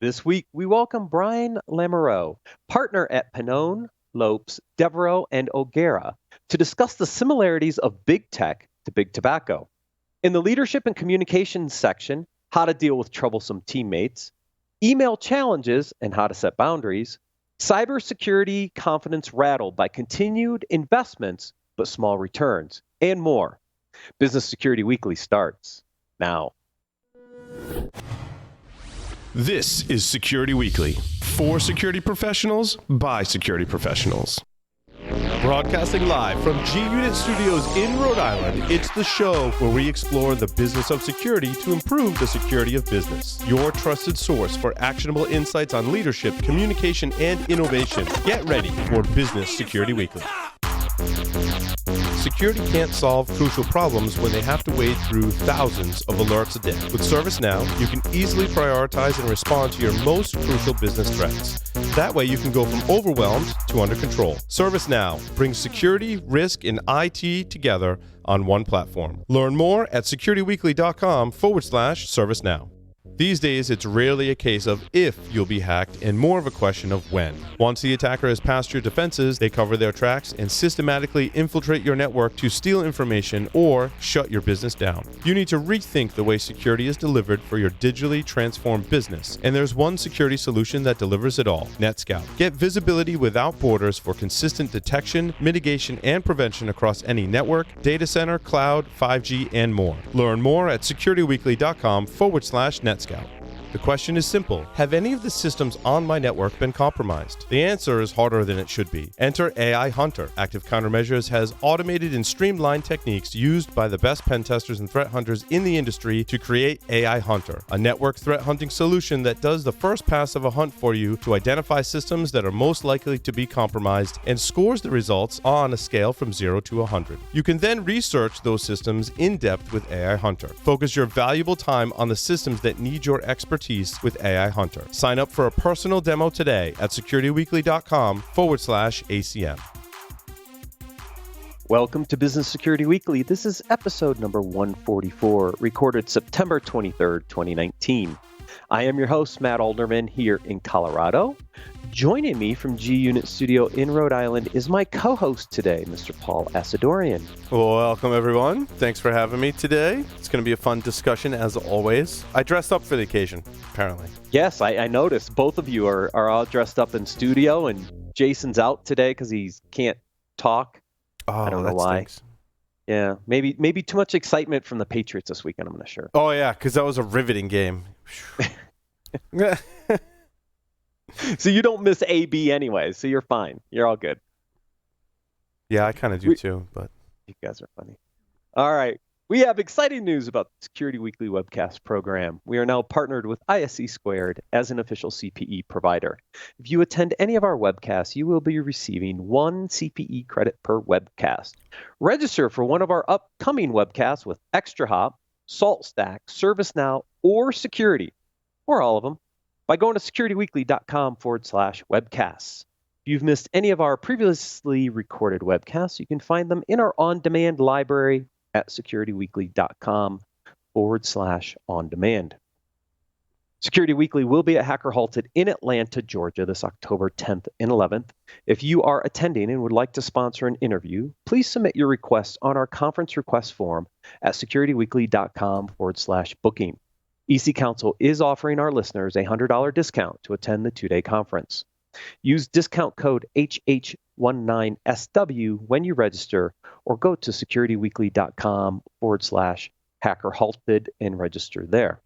This week, we welcome Brian Lamoureux, partner at Pannone, Lopes, Devereaux, and O'Gara, to discuss the similarities of big tech to big tobacco. In the leadership and communications section, how to deal with troublesome teammates, email challenges and how to set boundaries, cybersecurity confidence rattled by continued investments but small returns, and more. Business Security Weekly starts now. This is Security Weekly, for security professionals, by security professionals. Broadcasting live from G-Unit Studios in Rhode Island, it's the show where we explore the business of security to improve the security of business. Your trusted source for actionable insights on leadership, communication, and innovation. Get ready for Business Security Weekly. Security can't solve crucial problems when they have to wade through thousands of alerts a day. With ServiceNow, you can easily prioritize and respond to your most crucial business threats. That way you can go from overwhelmed to under control. ServiceNow brings security, risk, and IT together on one platform. Learn more at securityweekly.com/ServiceNow. These days, it's rarely a case of if you'll be hacked and more of a question of when. Once the attacker has passed your defenses, they cover their tracks and systematically infiltrate your network to steal information or shut your business down. You need to rethink the way security is delivered for your digitally transformed business. And there's one security solution that delivers it all, NetScout. Get visibility without borders for consistent detection, mitigation, and prevention across any network, data center, cloud, 5G, and more. Learn more at securityweekly.com/NetScout. The question is simple. Have any of the systems on my network been compromised? The answer is harder than it should be. Enter AI Hunter. Active Countermeasures has automated and streamlined techniques used by the best pen testers and threat hunters in the industry to create AI Hunter, a network threat hunting solution that does the first pass of a hunt for you to identify systems that are most likely to be compromised and scores the results on a scale from 0 to 100. You can then research those systems in depth with AI Hunter. Focus your valuable time on the systems that need your expertise with AI Hunter. Sign up for a personal demo today at securityweekly.com/ACM. Welcome to Business Security Weekly. This is episode number 144, recorded September 23rd, 2019. I am your host, Matt Alderman, here in Colorado. Joining me from G-Unit Studio in Rhode Island is my co-host today, Mr. Paul Asadorian. Well, welcome, everyone. Thanks for having me today. It's going to be a fun discussion, as always. I dressed up for the occasion, apparently. Yes, I noticed both of you are all dressed up in studio, and Jason's out today because he can't talk. Oh, I don't know why. Stinks. Yeah, maybe too much excitement from the Patriots this weekend, I'm not sure. Oh, yeah, because that was a riveting game. So you don't miss AB anyway, so you're fine. You're all good. Yeah, I kind of do too, but you guys are funny. All right. We have exciting news about the Security Weekly webcast program. We are now partnered with ISC Squared as an official CPE provider. If you attend any of our webcasts, you will be receiving 1 CPE credit per webcast. Register for one of our upcoming webcasts with Extra Hop, SaltStack, ServiceNow, or Security, or all of them, by going to securityweekly.com/webcasts. If you've missed any of our previously recorded webcasts, you can find them in our on-demand library at securityweekly.com/on-demand. Security Weekly will be at Hacker Halted in Atlanta, Georgia, this October 10th and 11th. If you are attending and would like to sponsor an interview, please submit your request on our conference request form at securityweekly.com/booking. EC Council is offering our listeners a $100 discount to attend the 2-day conference. Use discount code HH19SW when you register, or go to securityweekly.com/hackerhalted and register there.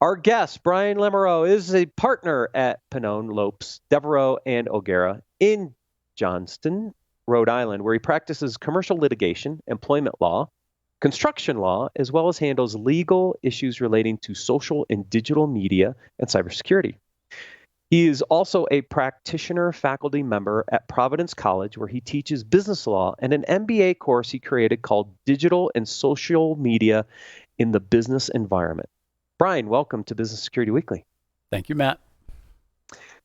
Our guest, Brian Lamoureux, is a partner at Pannone, Lopes, Devereaux, and O'Gara in Johnston, Rhode Island, where he practices commercial litigation, employment law, construction law, as well as handles legal issues relating to social and digital media and cybersecurity. He is also a practitioner faculty member at Providence College, where he teaches business law and an MBA course he created called Digital and Social Media in the Business Environment. Brian, welcome to Business Security Weekly. Thank you, Matt.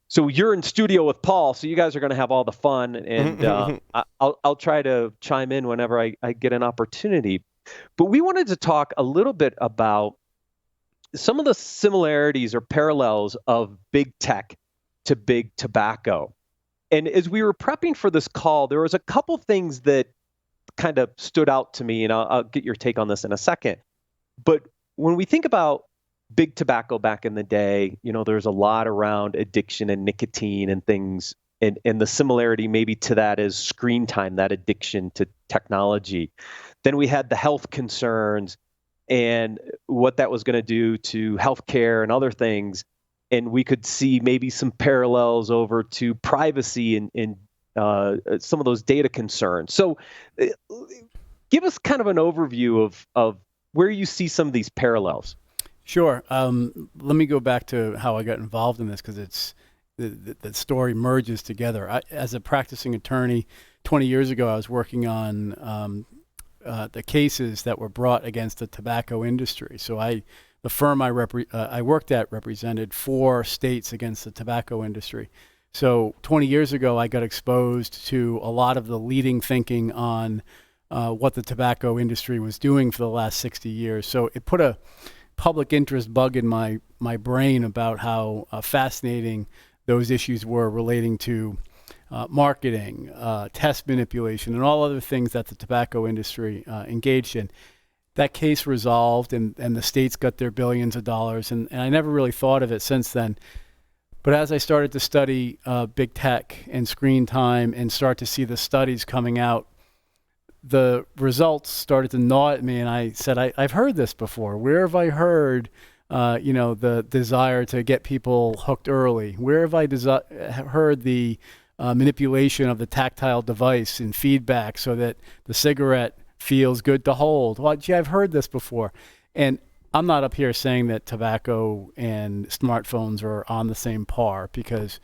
So you're in studio with Paul, so you guys are going to have all the fun, and I'll try to chime in whenever I get an opportunity. But we wanted to talk a little bit about some of the similarities or parallels of big tech to big tobacco. And as we were prepping for this call, there was a couple things that kind of stood out to me, and I'll get your take on this in a second. But when we think about big tobacco back in the day, there's a lot around addiction and nicotine and things. And the similarity maybe to that is screen time, that addiction to technology. Then we had the health concerns and what that was going to do to healthcare and other things. And we could see maybe some parallels over to privacy and some of those data concerns. So give us kind of an overview of where you see some of these parallels. Sure. Let me go back to how I got involved in this, because it's the story merges together. As a practicing attorney, 20 years ago, I was working on the cases that were brought against the tobacco industry. So the firm I worked at represented 4 states against the tobacco industry. So 20 years ago, I got exposed to a lot of the leading thinking on what the tobacco industry was doing for the last 60 years. So it put a public interest bug in my brain about how fascinating those issues were relating to marketing, test manipulation, and all other things that the tobacco industry engaged in. That case resolved, and the states got their billions of dollars, and I never really thought of it since then. But as I started to study big tech and screen time and start to see the studies coming out, the results started to gnaw at me, and I said, I've heard this before. Where have I heard the desire to get people hooked early? Where have I heard the manipulation of the tactile device and feedback so that the cigarette feels good to hold? Well, gee, I've heard this before. And I'm not up here saying that tobacco and smartphones are on the same par, because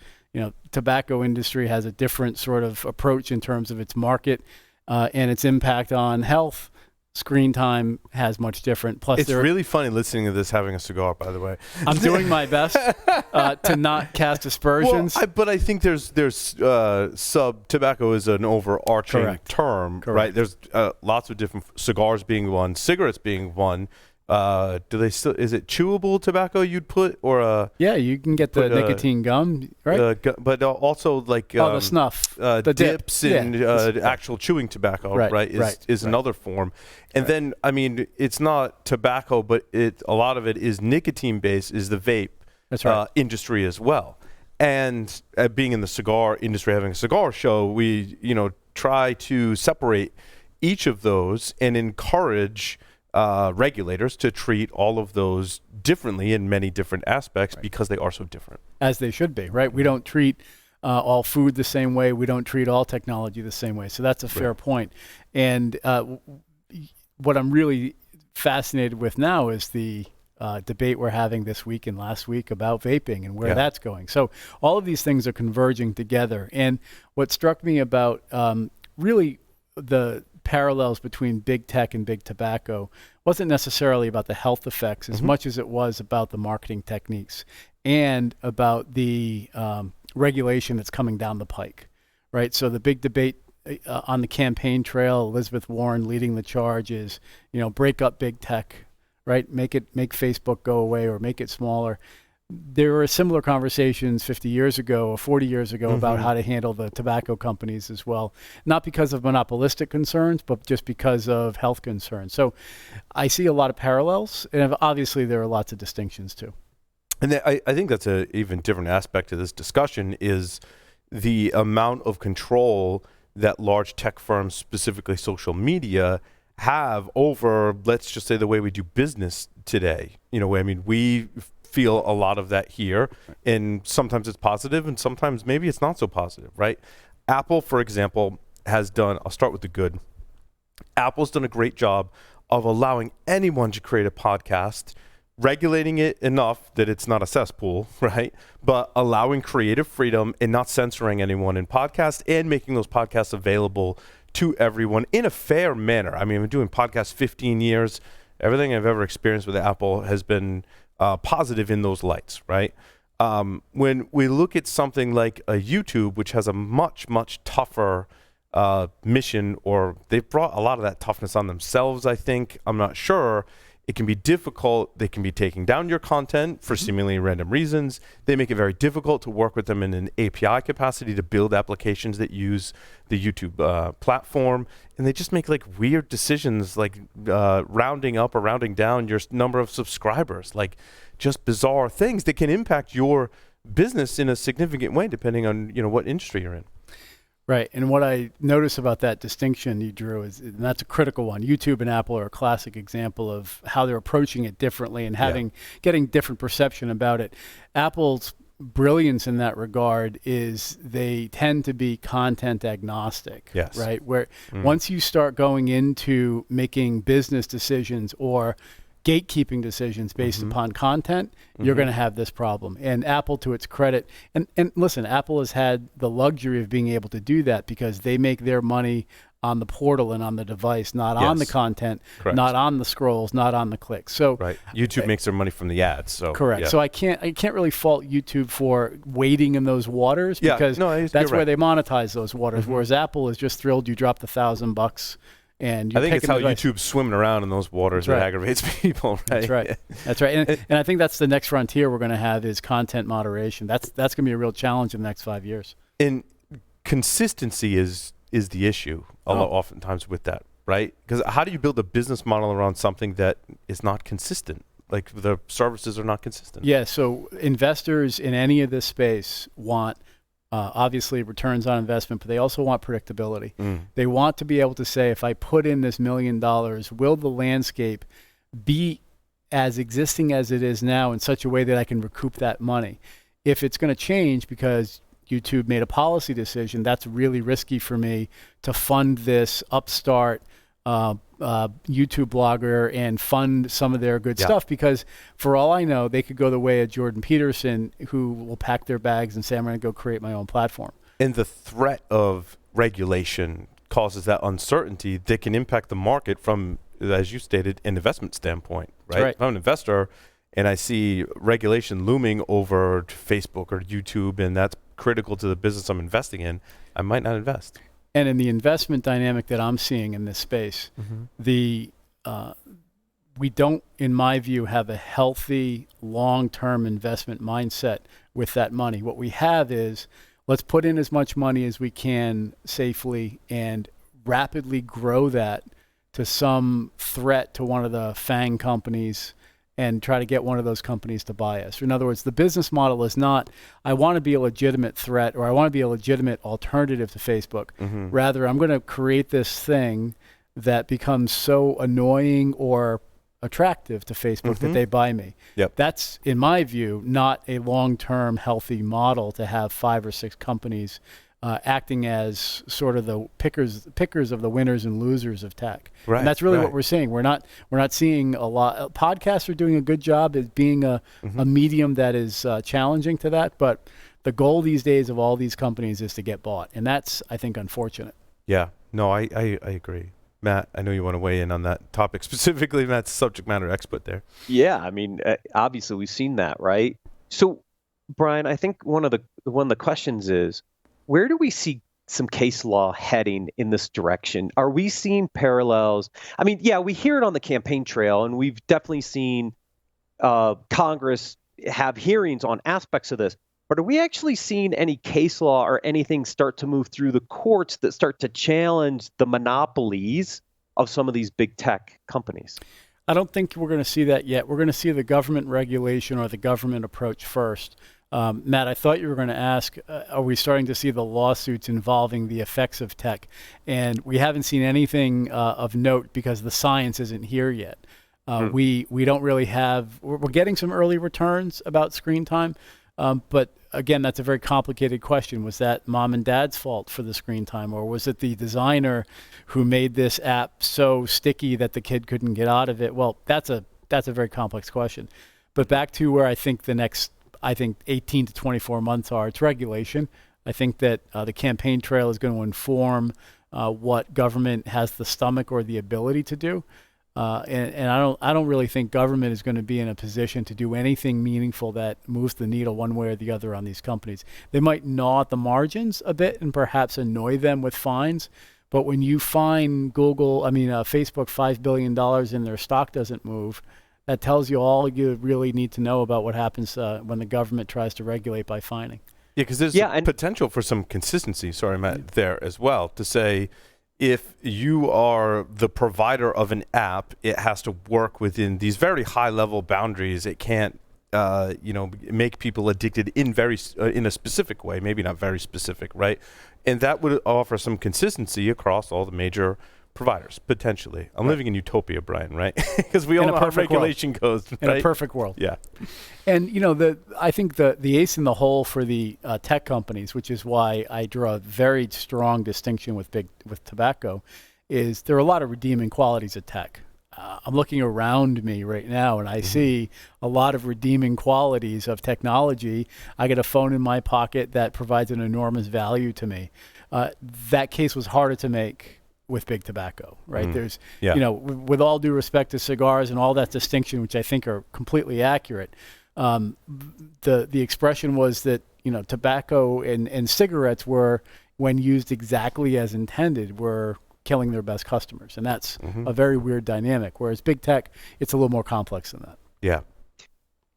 tobacco industry has a different sort of approach in terms of its market and its impact on health. Screen time has much different. Plus, it's really funny listening to this having a cigar, by the way. I'm doing my best to not cast aspersions. Well, but I think there's tobacco is an overarching term, right? There's lots of different cigars being one, cigarettes being one. Do they still? Is it chewable tobacco you'd put, or yeah, you can get the nicotine gum, right? But also like the snuff, the dips, and actual chewing tobacco, right? Is another form. And then I mean, it's not tobacco, but a lot of it is nicotine based. Is the vape industry as well? And being in the cigar industry, having a cigar show, we try to separate each of those and encourage regulators to treat all of those differently in many different aspects because they are so different. As they should be, right? We don't treat all food the same way. We don't treat all technology the same way. So that's a fair point. And what I'm really fascinated with now is the debate we're having this week and last week about vaping and where that's going. So all of these things are converging together. And what struck me about really the parallels between big tech and big tobacco wasn't necessarily about the health effects as much as it was about the marketing techniques and about the regulation that's coming down the pike, right? So the big debate on the campaign trail, Elizabeth Warren leading the charge is, break up big tech, right? Make Facebook go away or make it smaller. There were similar conversations 50 years ago or 40 years ago about how to handle the tobacco companies as well, not because of monopolistic concerns, but just because of health concerns. So I see a lot of parallels, and obviously there are lots of distinctions too. And I think that's an even different aspect to this discussion is the amount of control that large tech firms, specifically social media, have over, let's just say, the way we do business today. We feel a lot of that here, and sometimes it's positive and sometimes maybe it's not so positive, right? Apple, for example, has done, I'll start with the good. Apple's done a great job of allowing anyone to create a podcast, regulating it enough that it's not a cesspool, right? But allowing creative freedom and not censoring anyone in podcasts and making those podcasts available to everyone in a fair manner. I mean, I've been doing podcasts 15 years. Everything I've ever experienced with Apple has been positive in those lights, right? When we look at something like a YouTube, which has a much, much tougher mission, or they've brought a lot of that toughness on themselves, I think, I'm not sure, It can be difficult. They can be taking down your content for seemingly random reasons. They make it very difficult to work with them in an API capacity to build applications that use the YouTube platform. And they just make like weird decisions, like rounding up or rounding down your number of subscribers, like just bizarre things that can impact your business in a significant way, depending on what industry you're in. Right. And what I notice about that distinction you drew is, and that's a critical one. YouTube and Apple are a classic example of how they're approaching it differently and getting different perception about it. Apple's brilliance in that regard is they tend to be content agnostic. Yes. Right. Where once you start going into making business decisions or gatekeeping decisions based upon content, you're going to have this problem. And Apple, to its credit, and listen, Apple has had the luxury of being able to do that because they make their money on the portal and on the device, not on the content, not on the scrolls, not on the clicks. So YouTube makes their money from the ads. So correct. Yeah. So I can't really fault YouTube for wading in those waters because that's where they monetize those waters. Whereas Apple is just thrilled you dropped $1,000. And I think it's how YouTube's swimming around in those waters that aggravates people, right? That's right. That's right. And I think that's the next frontier we're going to have is content moderation. That's going to be a real challenge in the next 5 years. And consistency is the issue oftentimes with that, right? Because how do you build a business model around something that is not consistent? Like the services are not consistent. Yeah. So investors in any of this space want obviously returns on investment, but they also want predictability. They want to be able to say, if I put in this $1 million, will the landscape be as existing as it is now in such a way that I can recoup that money? If it's going to change because YouTube made a policy decision, that's really risky for me to fund this upstart YouTube blogger and fund some of their good stuff, because for all I know, they could go the way of Jordan Peterson, who will pack their bags and say, I'm going to go create my own platform. And the threat of regulation causes that uncertainty that can impact the market from, as you stated, an investment standpoint, right? If I'm an investor and I see regulation looming over Facebook or YouTube, and that's critical to the business I'm investing in, I might not invest. And in the investment dynamic that I'm seeing in this space, we don't, in my view, have a healthy long-term investment mindset with that money. What we have is, let's put in as much money as we can safely and rapidly grow that to some threat to one of the FANG companies and try to get one of those companies to buy us. In other words, the business model is not, I want to be a legitimate threat or I want to be a legitimate alternative to Facebook. Rather, I'm going to create this thing that becomes so annoying or attractive to Facebook that they buy me. That's, in my view, not a long-term healthy model to have 5 or 6 companies acting as sort of the pickers of the winners and losers of tech. And that's really what we're seeing. We're not seeing a lot. Podcasts are doing a good job at being a medium that is challenging to that, but the goal these days of all these companies is to get bought, and that's, I think, unfortunate. Yeah, no, I agree. Matt, I know you want to weigh in on that topic specifically. Matt's subject matter expert there. Yeah, I mean, obviously we've seen that, right? So, Brian, I think one of the questions is, where do we see some case law heading in this direction? Are we seeing parallels? I mean, yeah, we hear it on the campaign trail, and we've definitely seen Congress have hearings on aspects of this. But are we actually seeing any case law or anything start to move through the courts that start to challenge the monopolies of some of these big tech companies? I don't think we're going to see that yet. We're going to see the government regulation or the government approach first. Matt, I thought you were going to ask, are we starting to see the lawsuits involving the effects of tech? And we haven't seen anything of note because the science isn't here yet. We don't really have, we're getting some early returns about screen time. But again, that's a very complicated question. Was that mom and dad's fault for the screen time? Or was it the designer who made this app so sticky that the kid couldn't get out of it? Well, that's a very complex question. But back to where I think the next 18 to 24 months are, it's regulation. I think that the campaign trail is going to inform what government has the stomach or the ability to do. And I don't really think government is going to be in a position to do anything meaningful that moves the needle one way or the other on these companies. They might gnaw at the margins a bit and perhaps annoy them with fines, But when you find Facebook $5 billion and their stock doesn't move, that tells you all you really need to know about what happens when the government tries to regulate by fining. Yeah, because there's potential for some consistency, sorry, Matt, there as well, to say if you are the provider of an app, it has to work within these very high-level boundaries. It can't, make people addicted in a specific way, maybe not very specific, right? And that would offer some consistency across all the major providers, potentially. I'm living in utopia, Brian, right? Because we all know how regulation goes. Right? In a perfect world. Yeah. And, I think the ace in the hole for the tech companies, which is why I draw a very strong distinction with tobacco, is there are a lot of redeeming qualities of tech. I'm looking around me right now, and I see a lot of redeeming qualities of technology. I get a phone in my pocket that provides an enormous value to me. That case was harder to make with big tobacco, right? There's, with all due respect to cigars and all that distinction, which I think are completely accurate, the expression was that, tobacco and cigarettes were, when used exactly as intended, were killing their best customers. And that's a very weird dynamic. Whereas big tech, it's a little more complex than that. Yeah.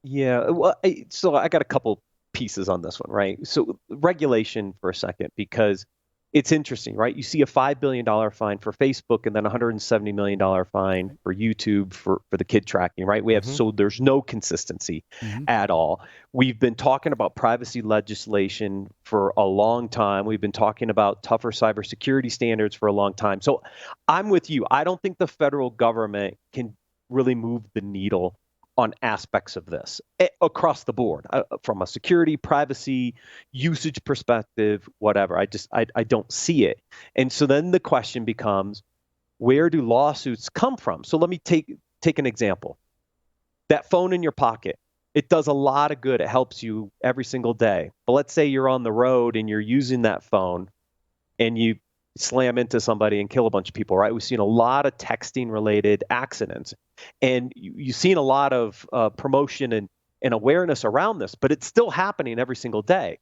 Yeah. Well, so I got a couple pieces on this one, right? So regulation for a second, because it's interesting, right? You see a $5 billion fine for Facebook and then a $170 million fine for YouTube for the kid tracking, right? We have, so there's no consistency at all. We've been talking about privacy legislation for a long time. We've been talking about tougher cybersecurity standards for a long time. So I'm with you. I don't think the federal government can really move the needle on aspects of this across the board, from a security, privacy, usage perspective, whatever. I don't see it. And so then the question becomes, where do lawsuits come from? So let me take an example. That phone in your pocket, it does a lot of good. It helps you every single day. But let's say you're on the road and you're using that phone and you slam into somebody and kill a bunch of people, right? We've seen a lot of texting related accidents, and you've seen a lot of promotion and awareness around this, but it's still happening every single day.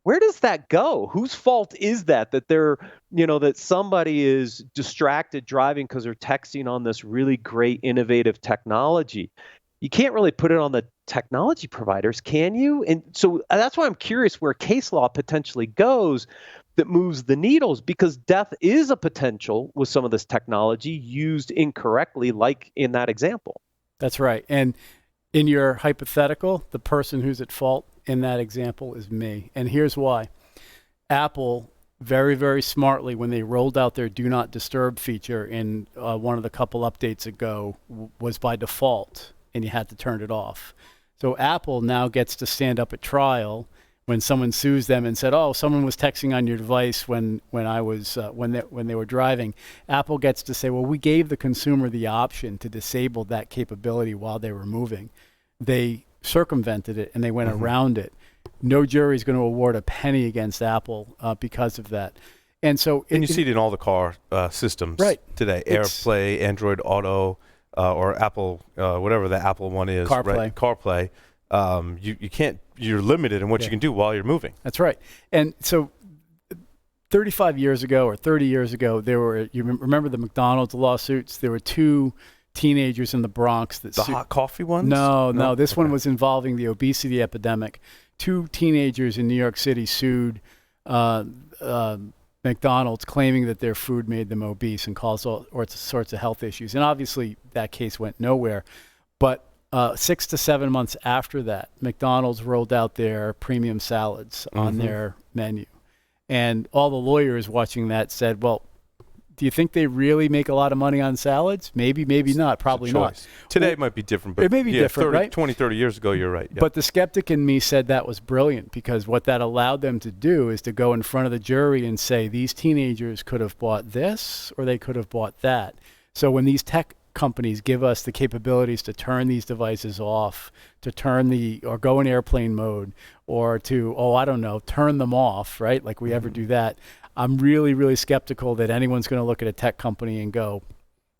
Where does that go? Whose fault is that they're, that somebody is distracted driving because they're texting on this really great innovative technology? You can't really put it on the technology providers, can you? And so that's why I'm curious where case law potentially goes that moves the needles, because death is a potential with some of this technology used incorrectly, like in that example. That's right. And in your hypothetical, the person who's at fault in that example is me. And here's why. Apple, very, very smartly, when they rolled out their Do Not Disturb feature in one of the couple updates ago, was by default, and you had to turn it off. So Apple now gets to stand up at trial when someone sues them and said, "Oh, someone was texting on your device when they were driving." Apple gets to say, "Well, we gave the consumer the option to disable that capability while they were moving. They circumvented it and they went around it. No jury is going to award a penny against Apple because of that." And so, you see it in all the car systems today: AirPlay, Android Auto, or Apple, whatever the Apple one is, CarPlay. Right? CarPlay. You can't. You're limited in what you can do while you're moving. That's right. And so 35 years ago or 30 years ago, you remember the McDonald's lawsuits? There were two teenagers in the Bronx that hot coffee ones? No. This one was involving the obesity epidemic. Two teenagers in New York City sued McDonald's, claiming that their food made them obese and caused all sorts of health issues. And obviously that case went nowhere. But 6 to 7 months after that, McDonald's rolled out their premium salads on their menu. And all the lawyers watching that said, "Well, do you think they really make a lot of money on salads? Maybe, maybe not, probably not." Today it might be different, but it may be different, right? 20, 30 years ago, you're right. Yeah. But the skeptic in me said that was brilliant, because what that allowed them to do is to go in front of the jury and say, these teenagers could have bought this or they could have bought that. So when these tech companies give us the capabilities to turn these devices off, to or go in airplane mode, or to, turn them off, right? Like we ever do that. I'm really, really skeptical that anyone's going to look at a tech company and go,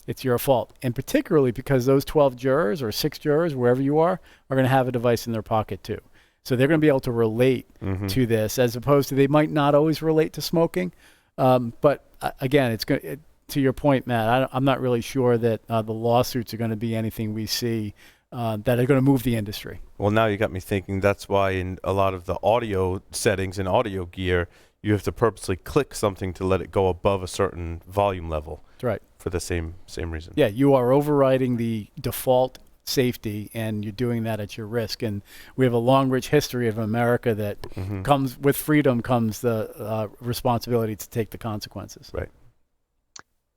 it's your fault. And particularly because those 12 jurors or 6 jurors, wherever you are going to have a device in their pocket too. So they're going to be able to relate to this, as opposed to they might not always relate to smoking. But again, to your point, Matt, I'm not really sure that the lawsuits are going to be anything we see that are going to move the industry. Well, now you got me thinking that's why in a lot of the audio settings and audio gear, you have to purposely click something to let it go above a certain volume level. That's right. For the same reason. Yeah, you are overriding the default safety, and you're doing that at your risk. And we have a long, rich history of America that comes with freedom comes the responsibility to take the consequences. Right.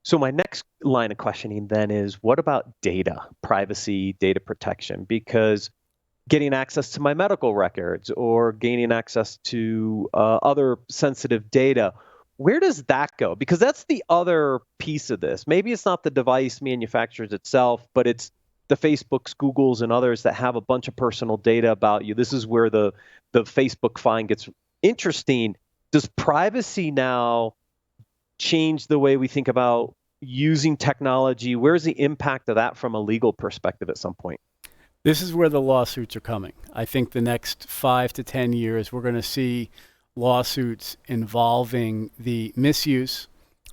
So my next line of questioning then is, what about data, privacy, data protection? Because getting access to my medical records or gaining access to other sensitive data, where does that go? Because that's the other piece of this. Maybe it's not the device manufacturers itself, but it's the Facebooks, Googles, and others that have a bunch of personal data about you. This is where the Facebook fine gets interesting. Does privacy now change the way we think about using technology? Where's the impact of that from a legal perspective at some point? This is where the lawsuits are coming. I think the next 5 to 10 years, we're going to see lawsuits involving the misuse,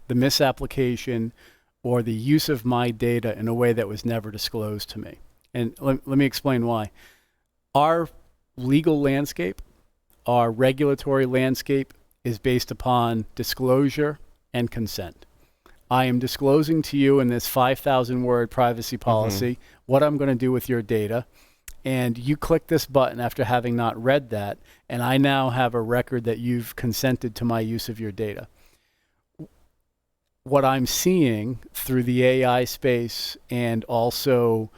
the misapplication, or the use of my data in a way that was never disclosed to me. And let me explain why. Our legal landscape, our regulatory landscape is based upon disclosure and consent. I am disclosing to you in this 5,000-word privacy policy what I'm going to do with your data. And you click this button after having not read that, and I now have a record that you've consented to my use of your data. What I'm seeing through the AI space and also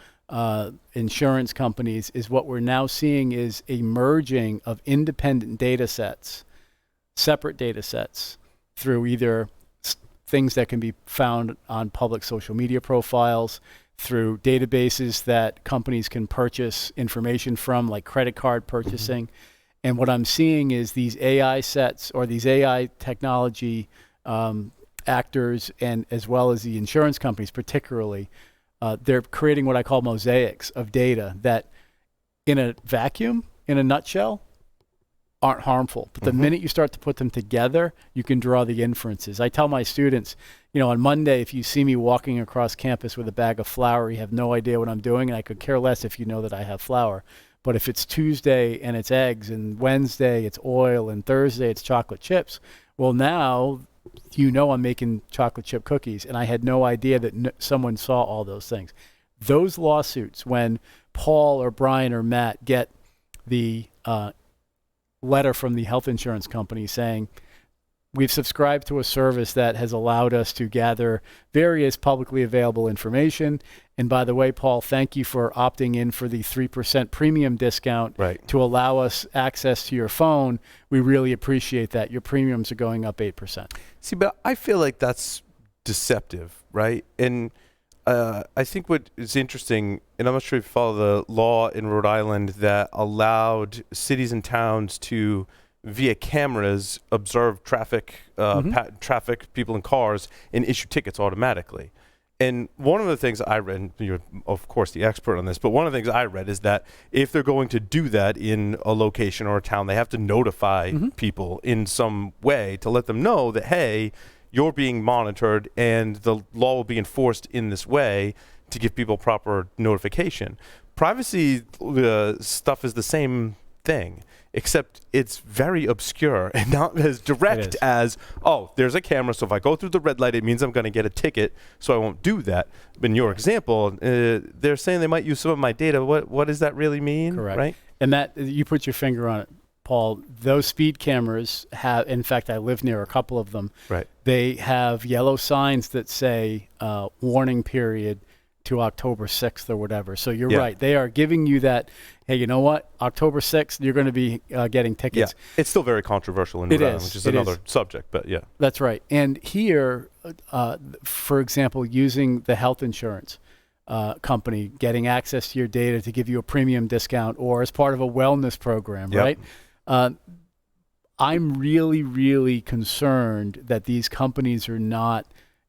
insurance companies is what we're now seeing is a merging of independent data sets, separate data sets, through either things that can be found on public social media profiles, through databases that companies can purchase information from, like credit card purchasing. And what I'm seeing is these AI sets or these AI technology actors, and as well as the insurance companies particularly, they're creating what I call mosaics of data that in a vacuum, in a nutshell, aren't harmful. But the minute you start to put them together, you can draw the inferences. I tell my students, on Monday, if you see me walking across campus with a bag of flour, you have no idea what I'm doing, and I could care less if you know that I have flour. But if it's Tuesday and it's eggs, and Wednesday it's oil, and Thursday it's chocolate chips, well, now I'm making chocolate chip cookies, and I had no idea that someone saw all those things. Those lawsuits, when Paul or Brian or Matt get the letter from the health insurance company saying, we've subscribed to a service that has allowed us to gather various publicly available information. And by the way, Paul, thank you for opting in for the 3% premium discount to allow us access to your phone. We really appreciate that. Your premiums are going up 8%. See, but I feel like that's deceptive, right? And I think what is interesting, and I'm not sure if you follow the law in Rhode Island that allowed cities and towns to, via cameras, observe traffic, traffic, people in cars, and issue tickets automatically. And one of the things I read, and you're of course the expert on this, but one of the things I read is that if they're going to do that in a location or a town, they have to notify people in some way to let them know that, hey, you're being monitored and the law will be enforced in this way to give people proper notification. Privacy stuff is the same thing, except it's very obscure and not as direct as, oh, there's a camera, so if I go through the red light, it means I'm going to get a ticket, so I won't do that. In your example, they're saying they might use some of my data. What does that really mean? Correct. Right? And that, you put your finger on it, Paul. Those speed cameras have, in fact, I live near a couple of them. Right. They have yellow signs that say warning period to October 6th or whatever. So you're right. They are giving you that, hey, you know what? October 6th, you're going to be getting tickets. Yeah. It's still very controversial in Rhode Island, which is another subject, but yeah. That's right. And here, for example, using the health insurance company, getting access to your data to give you a premium discount or as part of a wellness program, right? I'm really, really concerned that these companies are not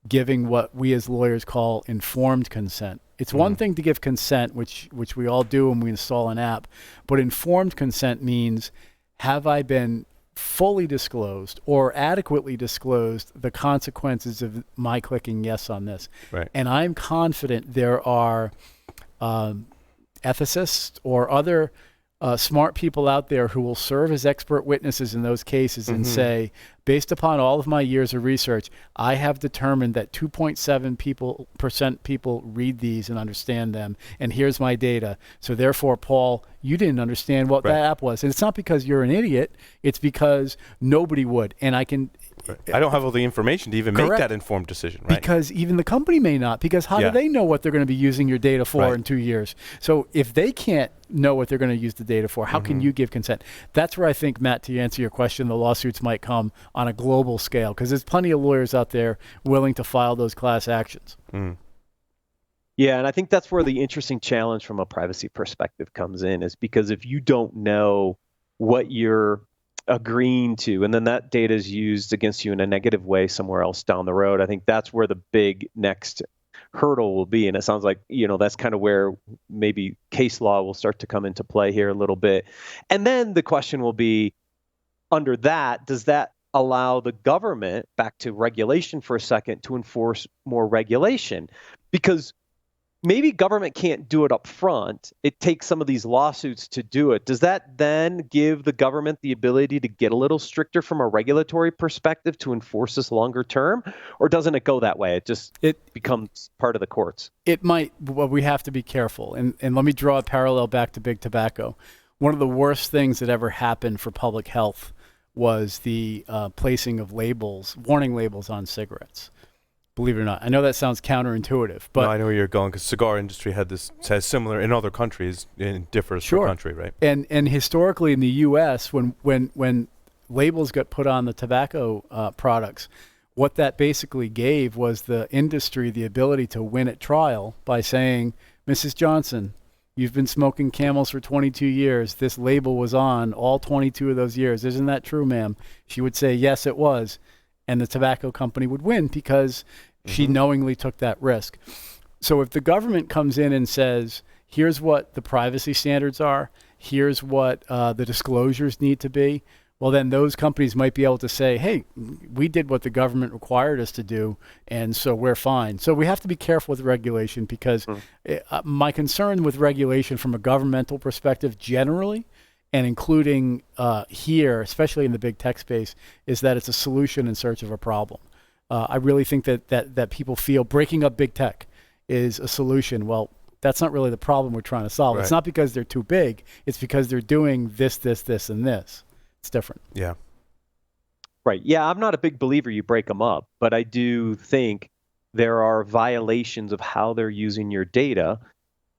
giving what we as lawyers call informed consent. It's one thing to give consent, which we all do when we install an app, but informed consent means, have I been fully disclosed or adequately disclosed the consequences of my clicking yes on this. Right. And I'm confident there are ethicists or other smart people out there who will serve as expert witnesses in those cases and say, based upon all of my years of research, I have determined that 2.7% people read these and understand them, and here's my data. So therefore, Paul, you didn't understand what that app was. And it's not because you're an idiot, it's because nobody would. And I can... I don't have all the information to even make that informed decision, right? Because even the company may not, because how do they know what they're going to be using your data for in 2 years? So if they can't know what they're going to use the data for, how can you give consent? That's where I think, Matt, to answer your question, the lawsuits might come on a global scale, because there's plenty of lawyers out there willing to file those class actions. Yeah, and I think that's where the interesting challenge from a privacy perspective comes in, is because if you don't know what you're agreeing to, and then that data is used against you in a negative way somewhere else down the road, I think that's where the big next hurdle will be. And it sounds like, that's kind of where maybe case law will start to come into play here a little bit. And then the question will be, under that, does that allow the government, back to regulation for a second, to enforce more regulation? Because maybe government can't do it up front. It takes some of these lawsuits to do it. Does that then give the government the ability to get a little stricter from a regulatory perspective to enforce this longer term? Or doesn't it go that way? It becomes part of the courts. It might. Well, we have to be careful. And let me draw a parallel back to big tobacco. One of the worst things that ever happened for public health was the placing of warning labels on cigarettes. Believe it or not. I know that sounds counterintuitive, but... No, I know where you're going, because cigar industry has similar in other countries, and differs per country, right? And historically in the U.S., when labels got put on the tobacco products, what that basically gave was the industry the ability to win at trial by saying, Mrs. Johnson, you've been smoking Camels for 22 years. This label was on all 22 of those years. Isn't that true, ma'am? She would say, yes, it was. And the tobacco company would win because she knowingly took that risk. So if the government comes in and says, here's what the privacy standards are, here's what the disclosures need to be, well, then those companies might be able to say, hey, we did what the government required us to do, and so we're fine. So we have to be careful with regulation, because my concern with regulation from a governmental perspective generally, and including here, especially in the big tech space, is that it's a solution in search of a problem. I really think that people feel breaking up big tech is a solution. Well, that's not really the problem we're trying to solve. It's not because they're too big. It's because they're doing this, and this. It's different. Yeah. Right. Yeah, I'm not a big believer you break them up, but I do think there are violations of how they're using your data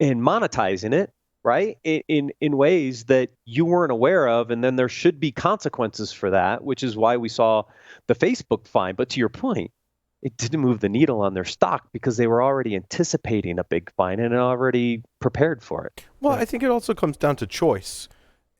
and monetizing it, right, in ways that you weren't aware of, and then there should be consequences for that, which is why we saw the Facebook fine. But to your point, it didn't move the needle on their stock because they were already anticipating a big fine and already prepared for it. Well, I think it also comes down to choice.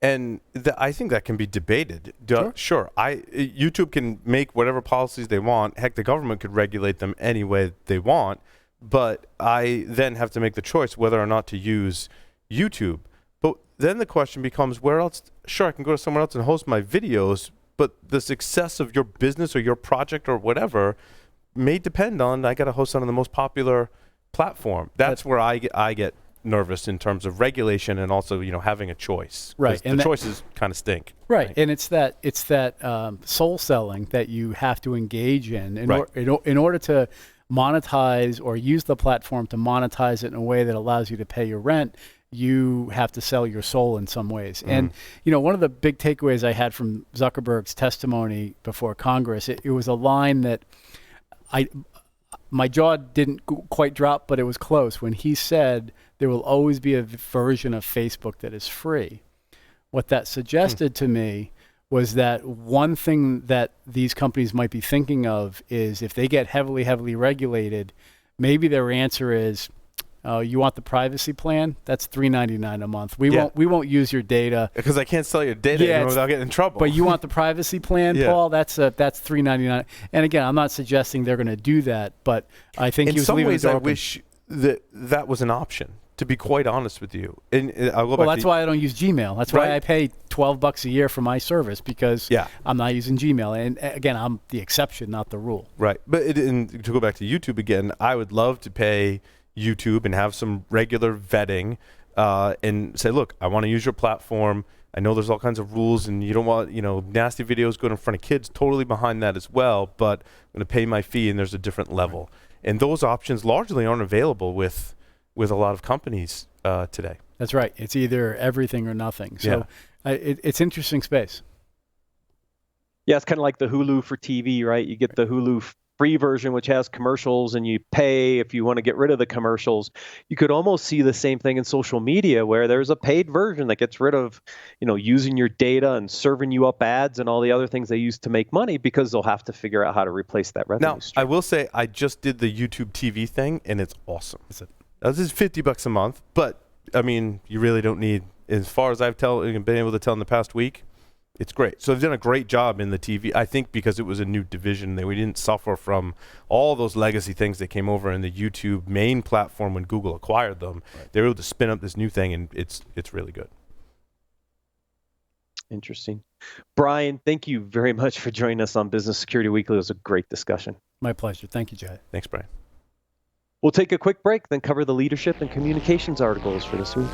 And I think that can be debated. Sure. YouTube can make whatever policies they want. Heck, the government could regulate them any way they want. But I then have to make the choice whether or not to use YouTube. But then the question becomes, where else? Sure, I can go to somewhere else and host my videos, but the success of your business or your project or whatever may depend on, I got to host on the most popular platform. That's where I get nervous in terms of regulation, and also having a choice. Right, and the choices kind of stink. Right, and it's that soul selling that you have to engage in order to monetize or use the platform to monetize it in a way that allows you to pay your rent. You have to sell your soul in some ways. And, one of the big takeaways I had from Zuckerberg's testimony before Congress, it was a line that my jaw didn't quite drop, but it was close, when he said there will always be a version of Facebook that is free. What that suggested to me was that one thing that these companies might be thinking of is, if they get heavily, heavily regulated, maybe their answer is, you want the privacy plan? That's $3.99 a month. We won't use your data because I can't sell your data without getting in trouble. But you want the privacy plan, Paul? That's $3.99. And again, I'm not suggesting they're going to do that, but I think in some ways I wish that was an option. To be quite honest with you, and I'll go back. Well, that's why I don't use Gmail. That's why I pay $12 a year for my service because Yeah. I'm not using Gmail. And again, I'm the exception, not the rule. Right. But and to go back to YouTube again, I would love to pay YouTube and have some regular vetting and say, look, I want to use your platform. I know there's all kinds of rules and you don't want, nasty videos going in front of kids. Totally behind that as well. But I'm going to pay my fee and there's a different level. Right. And those options largely aren't available with a lot of companies today. That's right. It's either everything or nothing. So it's interesting space. Yeah, it's kind of like the Hulu for TV, right? You get the Hulu free version, which has commercials, and you pay if you want to get rid of the commercials. You could almost see the same thing in social media where there's a paid version that gets rid of, using your data and serving you up ads and all the other things they use to make money because they'll have to figure out how to replace that revenue stream. I will say I just did the YouTube TV thing, and it's awesome. This is $50 a month, but I mean, you really don't need, as far as I've been able to tell in the past week, it's great. So they've done a great job in the TV, I think, because it was a new division. We didn't suffer from all those legacy things that came over in the YouTube main platform when Google acquired them. Right. They were able to spin up this new thing, and it's really good. Interesting. Brian, thank you very much for joining us on Business Security Weekly. It was a great discussion. My pleasure. Thank you, Jay. Thanks, Brian. We'll take a quick break, then cover the leadership and communications articles for this week.